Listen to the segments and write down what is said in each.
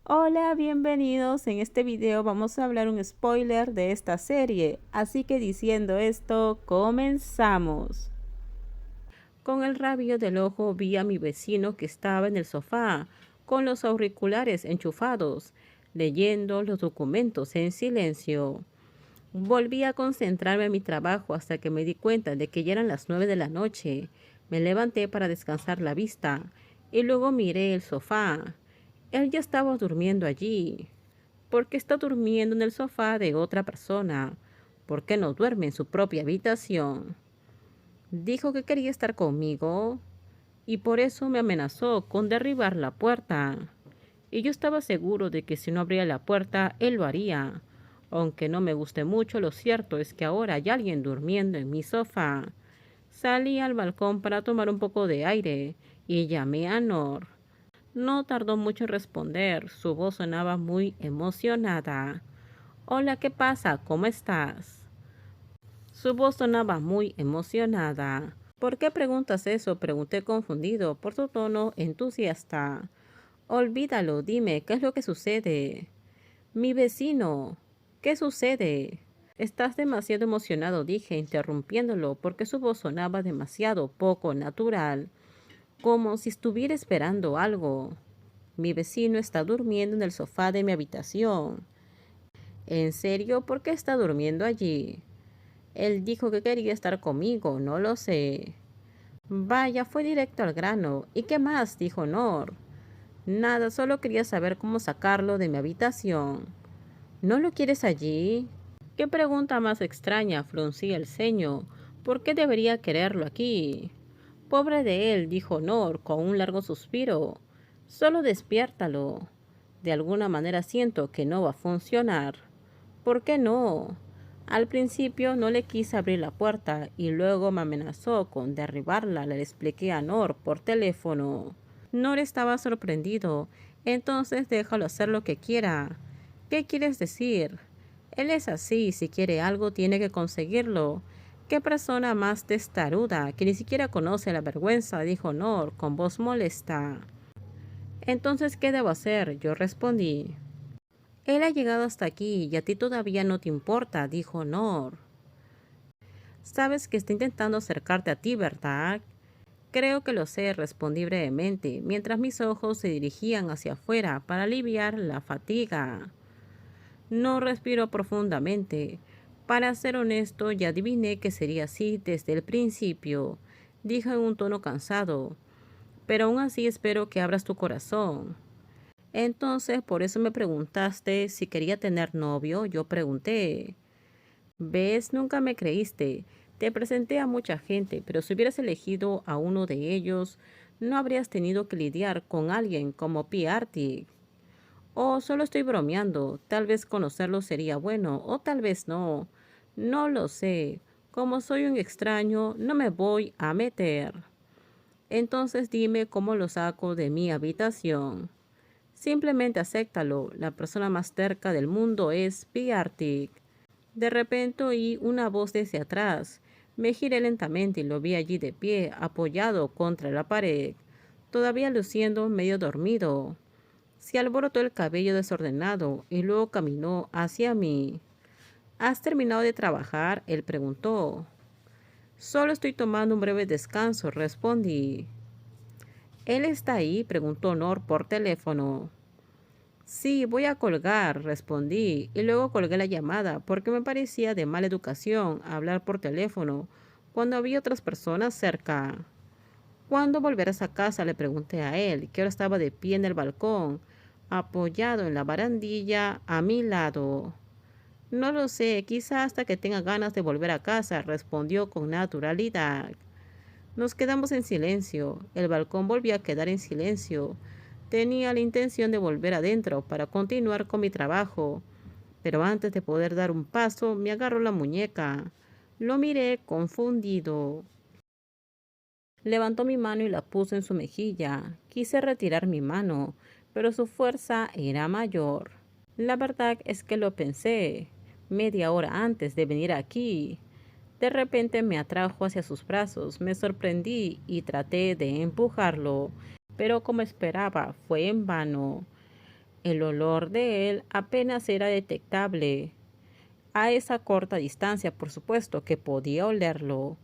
Hola, bienvenidos. En este video vamos a hablar un spoiler de esta serie, así que diciendo esto, comenzamos. Con el rabillo del ojo vi a mi vecino que estaba en el sofá, con los auriculares enchufados, leyendo los documentos en silencio. Volví a concentrarme en mi trabajo hasta que me di cuenta de que ya eran las 9 de la noche. Me levanté para descansar la vista y luego miré el sofá. Él ya estaba durmiendo allí. ¿Por qué está durmiendo en el sofá de otra persona? ¿Por qué no duerme en su propia habitación? Dijo que quería estar conmigo y por eso me amenazó con derribar la puerta. Y yo estaba seguro de que si no abría la puerta, él lo haría. Aunque no me guste mucho, lo cierto es que ahora hay alguien durmiendo en mi sofá. Salí al balcón para tomar un poco de aire y llamé a Nor. No tardó mucho en responder. Su voz sonaba muy emocionada. Hola, ¿qué pasa? ¿Cómo estás? Su voz sonaba muy emocionada. ¿Por qué preguntas eso? Pregunté confundido por su tono entusiasta. Olvídalo, dime, ¿qué es lo que sucede? Mi vecino, ¿qué sucede? Estás demasiado emocionado, dije, interrumpiéndolo, porque su voz sonaba demasiado poco natural, como si estuviera esperando algo. Mi vecino está durmiendo en el sofá de mi habitación. ¿En serio? ¿Por qué está durmiendo allí? Él dijo que quería estar conmigo, no lo sé. Vaya, fue directo al grano. ¿Y qué más? Dijo Nor. Nada, solo quería saber cómo sacarlo de mi habitación. ¿No lo quieres allí? ¿Qué pregunta más extraña? Fruncí el ceño. ¿Por qué debería quererlo aquí? Pobre de él, dijo Nor con un largo suspiro. Solo despiértalo. De alguna manera siento que no va a funcionar. ¿Por qué no? Al principio no le quise abrir la puerta y luego me amenazó con derribarla, le expliqué a Nor por teléfono. Nor estaba sorprendido. Entonces déjalo hacer lo que quiera. ¿Qué quieres decir? Él es así, si quiere algo tiene que conseguirlo. ¿Qué persona más testaruda, que ni siquiera conoce la vergüenza? Dijo Nor con voz molesta. Entonces, ¿qué debo hacer? Yo respondí. Él ha llegado hasta aquí y a ti todavía no te importa, dijo Nor. Sabes que está intentando acercarte a ti, ¿verdad? Creo que lo sé, respondí brevemente, mientras mis ojos se dirigían hacia afuera para aliviar la fatiga. No respiró profundamente. Para ser honesto, ya adiviné que sería así desde el principio, dijo en un tono cansado. Pero aún así espero que abras tu corazón. Entonces, por eso me preguntaste si quería tener novio. Yo pregunté. ¿Ves? Nunca me creíste. Te presenté a mucha gente, pero si hubieras elegido a uno de ellos, no habrías tenido que lidiar con alguien como P. Artie. O solo estoy bromeando. Tal vez conocerlo sería bueno, o tal vez no. No lo sé. Como soy un extraño, no me voy a meter. Entonces dime cómo lo saco de mi habitación. Simplemente acéptalo. La persona más terca del mundo es Piartic. De repente oí una voz desde atrás. Me giré lentamente y lo vi allí de pie, apoyado contra la pared, todavía luciendo medio dormido. Se alborotó el cabello desordenado y luego caminó hacia mí. ¿Has terminado de trabajar? Él preguntó. Solo estoy tomando un breve descanso, respondí. ¿Él está ahí? Preguntó Nor por teléfono. Sí, voy a colgar, respondí, y luego colgué la llamada porque me parecía de mala educación hablar por teléfono cuando había otras personas cerca. ¿Cuándo volverás a casa? Le pregunté a él, que ahora estaba de pie en el balcón, apoyado en la barandilla a mi lado. No lo sé, quizá hasta que tenga ganas de volver a casa, respondió con naturalidad. Nos quedamos en silencio. El balcón volvió a quedar en silencio. Tenía la intención de volver adentro para continuar con mi trabajo, pero antes de poder dar un paso me agarró la muñeca. Lo miré confundido. Levantó mi mano y la puso en su mejilla. Quise retirar mi mano, pero su fuerza era mayor. La verdad es que lo pensé media hora antes de venir aquí. De repente me atrajo hacia sus brazos, me sorprendí y traté de empujarlo, pero como esperaba, fue en vano. El olor de él apenas era detectable. A esa corta distancia, por supuesto, que podía olerlo.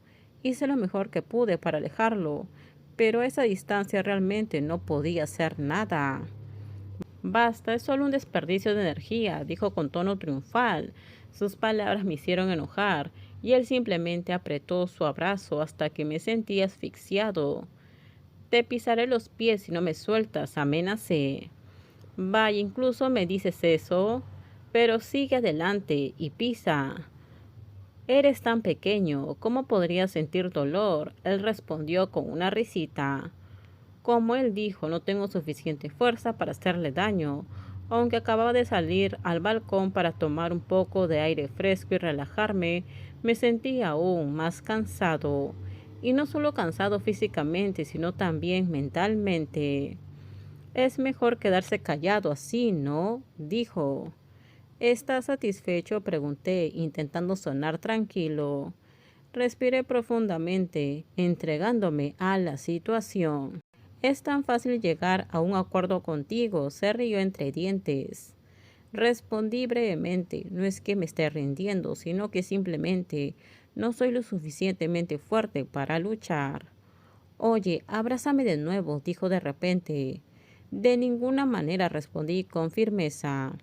Hice lo mejor que pude para alejarlo, pero a esa distancia realmente no podía hacer nada. Basta, es solo un desperdicio de energía, dijo con tono triunfal. Sus palabras me hicieron enojar, y él simplemente apretó su abrazo hasta que me sentí asfixiado. Te pisaré los pies si no me sueltas, amenacé. Vaya, incluso me dices eso, pero sigue adelante y pisa. Eres tan pequeño, ¿cómo podrías sentir dolor? Él respondió con una risita. Como él dijo, no tengo suficiente fuerza para hacerle daño. Aunque acababa de salir al balcón para tomar un poco de aire fresco y relajarme, me sentía aún más cansado. Y no solo cansado físicamente, sino también mentalmente. Es mejor quedarse callado así, ¿no? Dijo. ¿Estás satisfecho? Pregunté, intentando sonar tranquilo. Respiré profundamente, entregándome a la situación. Es tan fácil llegar a un acuerdo contigo, se rió entre dientes. Respondí brevemente, no es que me esté rindiendo, sino que simplemente no soy lo suficientemente fuerte para luchar. Oye, abrázame de nuevo, dijo de repente. De ninguna manera, respondí con firmeza.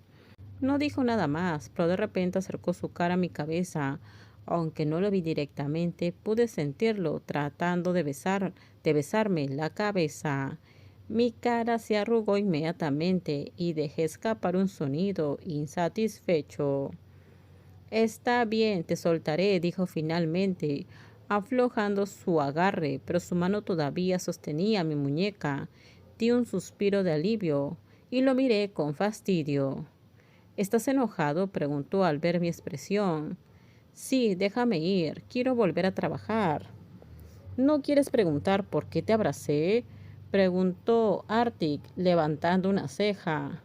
No dijo nada más, pero de repente acercó su cara a mi cabeza. Aunque no lo vi directamente, pude sentirlo tratando de besarme la cabeza. Mi cara se arrugó inmediatamente y dejé escapar un sonido insatisfecho. Está bien, te soltaré, dijo finalmente, aflojando su agarre, pero su mano todavía sostenía mi muñeca. Di un suspiro de alivio y lo miré con fastidio. ¿Estás enojado? Preguntó al ver mi expresión. Sí, déjame ir, quiero volver a trabajar. ¿No quieres preguntar por qué te abracé? Preguntó Arctic, levantando una ceja.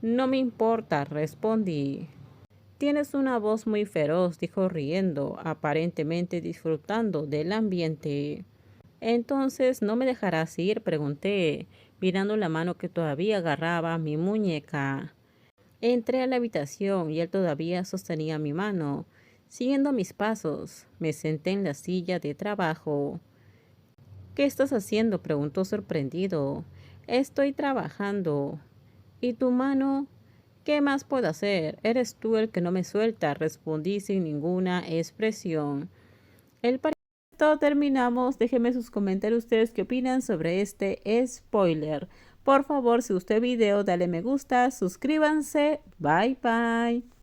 No me importa, respondí. Tienes una voz muy feroz, dijo riendo, aparentemente disfrutando del ambiente. Entonces, ¿no me dejarás ir? Pregunté, mirando la mano que todavía agarraba mi muñeca. Entré a la habitación y él todavía sostenía mi mano. Siguiendo mis pasos, me senté en la silla de trabajo. ¿Qué estás haciendo? Preguntó sorprendido. Estoy trabajando. ¿Y tu mano? ¿Qué más puedo hacer? Eres tú el que no me suelta, respondí sin ninguna expresión. El esto terminamos. Déjenme sus comentarios ustedes qué opinan sobre este spoiler. Por favor, si gustó el video, dale me gusta, suscríbanse. Bye bye.